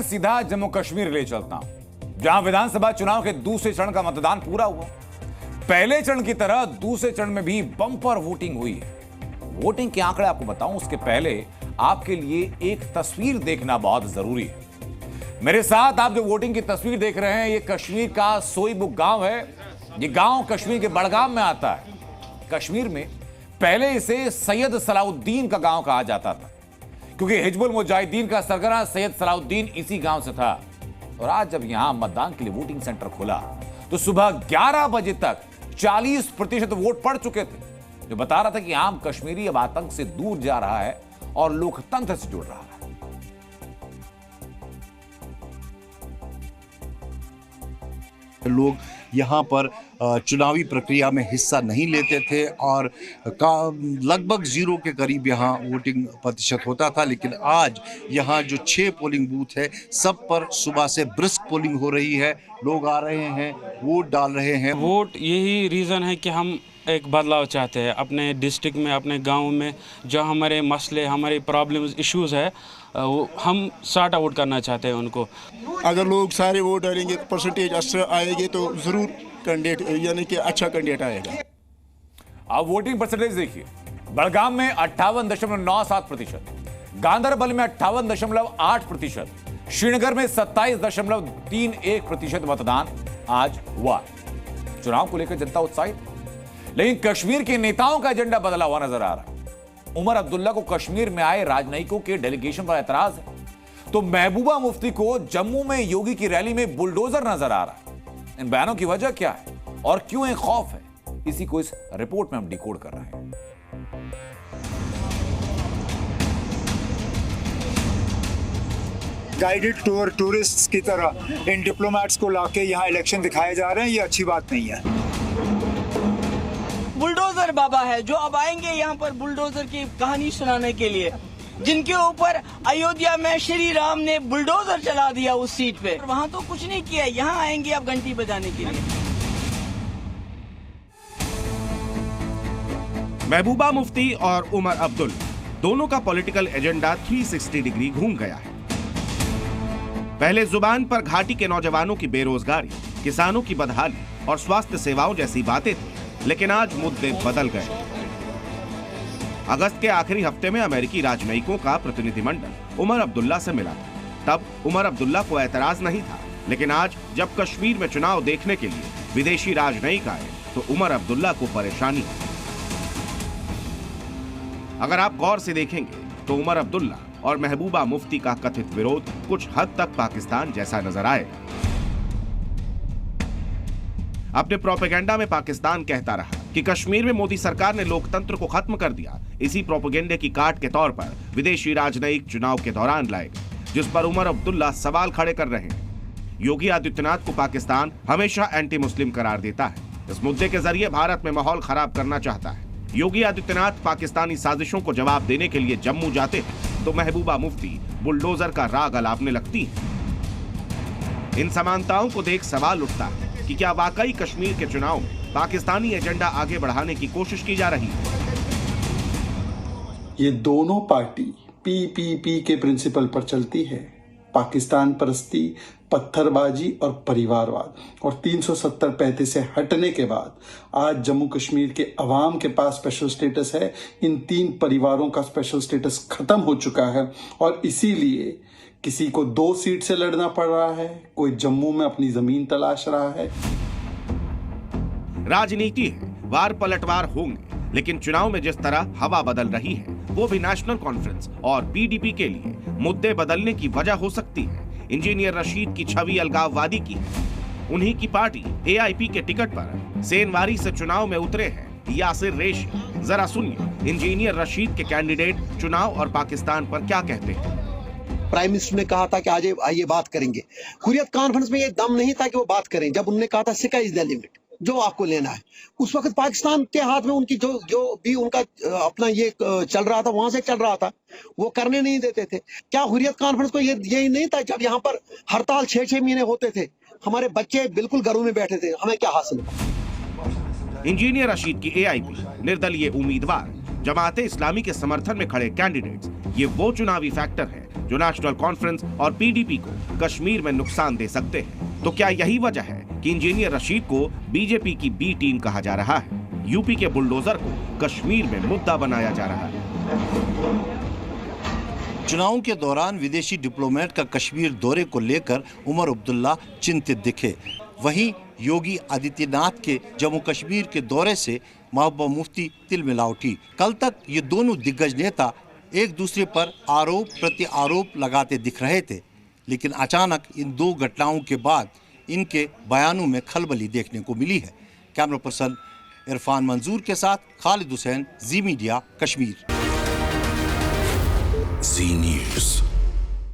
चलिए सीधा जम्मू कश्मीर ले चलता हूं, जहां विधानसभा चुनाव के दूसरे चरण का मतदान पूरा हुआ। पहले चरण की तरह दूसरे चरण में भी बम्पर वोटिंग हुई है। वोटिंग के आंकड़े आपको बताऊं उसके पहले आपके लिए एक तस्वीर देखना बहुत जरूरी है। मेरे साथ आप जो वोटिंग की तस्वीर देख रहे हैं, ये कश्मीर का सोईमुख गांव है। ये गांव कश्मीर के बड़गाम में आता है। कश्मीर में पहले इसे सैयद सलाउद्दीन का गांव कहा जाता था, क्योंकि हिजबुल मुजाहिदीन का सरगना सैयद सलाउद्दीन इसी गांव से था। और आज जब यहां मतदान के लिए वोटिंग सेंटर खुला तो सुबह 11 बजे तक 40% वोट पड़ चुके थे, जो बता रहा था कि आम कश्मीरी अब आतंक से दूर जा रहा है और लोकतंत्र से जुड़ रहा है। लोग यहाँ पर चुनावी प्रक्रिया में हिस्सा नहीं लेते थे और लगभग 0 के करीब यहाँ वोटिंग प्रतिशत होता था, लेकिन आज यहाँ जो 6 पोलिंग बूथ है सब पर सुबह से ब्रिस्क पोलिंग हो रही है। लोग आ रहे हैं, वोट डाल रहे हैं। वोट यही रीज़न है कि हम एक बदलाव चाहते हैं अपने डिस्ट्रिक्ट में, अपने गांव में। जो हमारे मसले, हमारे प्रॉब्लम्स, इश्यूज़ है, वो हम सॉर्ट आउट करना चाहते हैं उनको। अगर लोग सारे वोट डालेंगे, परसेंटेज अच्छा आएगी तो ज़रूर कैंडिडेट यानी कि अच्छा कैंडिडेट आएगा। अब वोटिंग परसेंटेज देखिए, बड़गाम में 58.97%, गांदरबल में 58.8%, श्रीनगर में 27.31% मतदान आज हुआ। चुनाव को लेकर जनता उत्साहित, लेकिन कश्मीर के नेताओं का एजेंडा बदला हुआ नजर आ रहा है। उमर अब्दुल्ला को कश्मीर में आए राजनयिकों के डेलीगेशन पर एतराज है, तो महबूबा मुफ्ती को जम्मू में योगी की रैली में बुलडोजर नजर आ रहा है। इन बयानों की वजह क्या है और क्यों एक खौफ है, इसी को इस रिपोर्ट में हम डिकोड कर रहे हैं। गाइडेड टूर टूरिस्ट की तरह इन डिप्लोमेट्स को लाके यहाँ इलेक्शन दिखाए जा रहे हैं, ये अच्छी बात नहीं है। बुलडोजर बाबा है जो अब आएंगे यहाँ पर बुलडोजर की कहानी सुनाने के लिए, जिनके ऊपर अयोध्या में श्री राम ने बुलडोजर चला दिया उस सीट पे। वहाँ तो कुछ नहीं किया, यहाँ आएंगे अब घंटी बजाने के लिए। महबूबा मुफ्ती और उमर अब्दुल दोनों का पॉलिटिकल एजेंडा 360 डिग्री घूम गया है। पहले जुबान पर घाटी के नौजवानों की बेरोजगारी, किसानों की बदहाली और स्वास्थ्य सेवाओं जैसी बातें थी, लेकिन आज मुद्दे बदल गए। अगस्त के आखिरी हफ्ते में अमेरिकी राजनयिकों का प्रतिनिधिमंडल उमर अब्दुल्ला से मिला था। तब उमर अब्दुल्ला को एतराज नहीं था, लेकिन आज जब कश्मीर में चुनाव देखने के लिए विदेशी राजनयिक आए तो उमर अब्दुल्ला को परेशानी है। अगर आप गौर से देखेंगे तो उमर अब्दुल्ला और महबूबा मुफ्ती का कथित विरोध कुछ हद तक पाकिस्तान जैसा नजर आएगा। अपने प्रोपेगेंडा में पाकिस्तान कहता रहा कि कश्मीर में मोदी सरकार ने लोकतंत्र को खत्म कर दिया। इसी प्रोपेगेंडे की काट के तौर पर विदेशी राजनयिक चुनाव के दौरान लाए गए, जिस पर उमर अब्दुल्ला सवाल खड़े कर रहे हैं। योगी आदित्यनाथ को पाकिस्तान हमेशा एंटी मुस्लिम करार देता है। इस मुद्दे के जरिए भारत में माहौल खराब करना चाहता है। योगी आदित्यनाथ पाकिस्तानी साजिशों को जवाब देने के लिए जम्मू जाते हैं तो महबूबा मुफ्ती बुलडोजर का राग अलापने लगती है। इन समानताओं को देख सवाल उठता है कि क्या वाकई कश्मीर के चुनाव में पाकिस्तानी एजेंडा आगे बढ़ाने की कोशिश की जा रही है। ये दोनों पार्टी पीपीपी के प्रिंसिपल पर चलती है, पाकिस्तान परस्ती, पत्थरबाजी और परिवारवाद। और 370-35 से हटने के बाद आज जम्मू कश्मीर के अवाम के पास स्पेशल स्टेटस है। इन 3 परिवारों का स्पेशल स्टेटस खत्म हो चुका है और इसीलिए किसी को 2 सीट से लड़ना पड़ रहा है, कोई जम्मू में अपनी जमीन तलाश रहा है। राजनीति है, वार पलटवार होंगे, लेकिन चुनाव में जिस तरह हवा बदल रही है वो भी नेशनल कॉन्फ्रेंस और पीडीपी के लिए मुद्दे बदलने की वजह हो सकती है। इंजीनियर रशीद की छवि अलगाववादी की है। उन्हीं की पार्टी एआईपी के टिकट पर सेनवारी से चुनाव में उतरे हैं यासिर रेशी। जरा सुनिए इंजीनियर रशीद के कैंडिडेट चुनाव और पाकिस्तान पर क्या कहते हैं। प्राइम मिनिस्टर ने कहा था कि आज आइए बात करेंगे। हुर्रियत कॉन्फ्रेंस में ये दम नहीं था कि वो बात करें। जब उन्होंने कहा था स्काई इज द लिमिट, जो आपको लेना है, उस वक्त पाकिस्तान के हाथ में उनकी जो भी उनका अपना ये चल रहा था, वहां से चल रहा था, वो करने नहीं देते थे। क्या हुर्रियत कॉन्फ्रेंस को यही नहीं था? जब यहाँ पर हड़ताल 6-6 महीने होते थे, हमारे बच्चे बिल्कुल घरों में बैठे थे, हमें क्या हासिल हुआ? इंजीनियर रशीद की एआईपी निर्दलीय उम्मीदवार, जमाते इस्लामी के समर्थन में खड़े कैंडिडेट्स, ये वो चुनावी फैक्टर है जो नेशनल कॉन्फ्रेंस और पीडीपी को कश्मीर में नुकसान दे सकते हैं। तो क्या यही वजह है कि इंजीनियर रशीद को बीजेपी की बी टीम कहा जा रहा है? यूपी के बुलडोजर को कश्मीर में मुद्दा बनाया जा रहा है। चुनाव के दौरान विदेशी डिप्लोमेट का कश्मीर दौरे को लेकर उमर अब्दुल्ला चिंतित दिखे। वहीं योगी आदित्यनाथ के जम्मू कश्मीर के दौरे से महबूबा मुफ्ती तिलमिला उठी। कल तक ये दोनों दिग्गज नेता एक दूसरे पर आरोप प्रति आरोप लगाते दिख रहे थे, लेकिन अचानक इन दो घटनाओं के बाद इनके बयानों में खलबली देखने को मिली है। कैमरा पर्सन इरफान मंजूर के साथ खालिद हुसैन, जी मीडिया, कश्मीर। जी न्यूज़।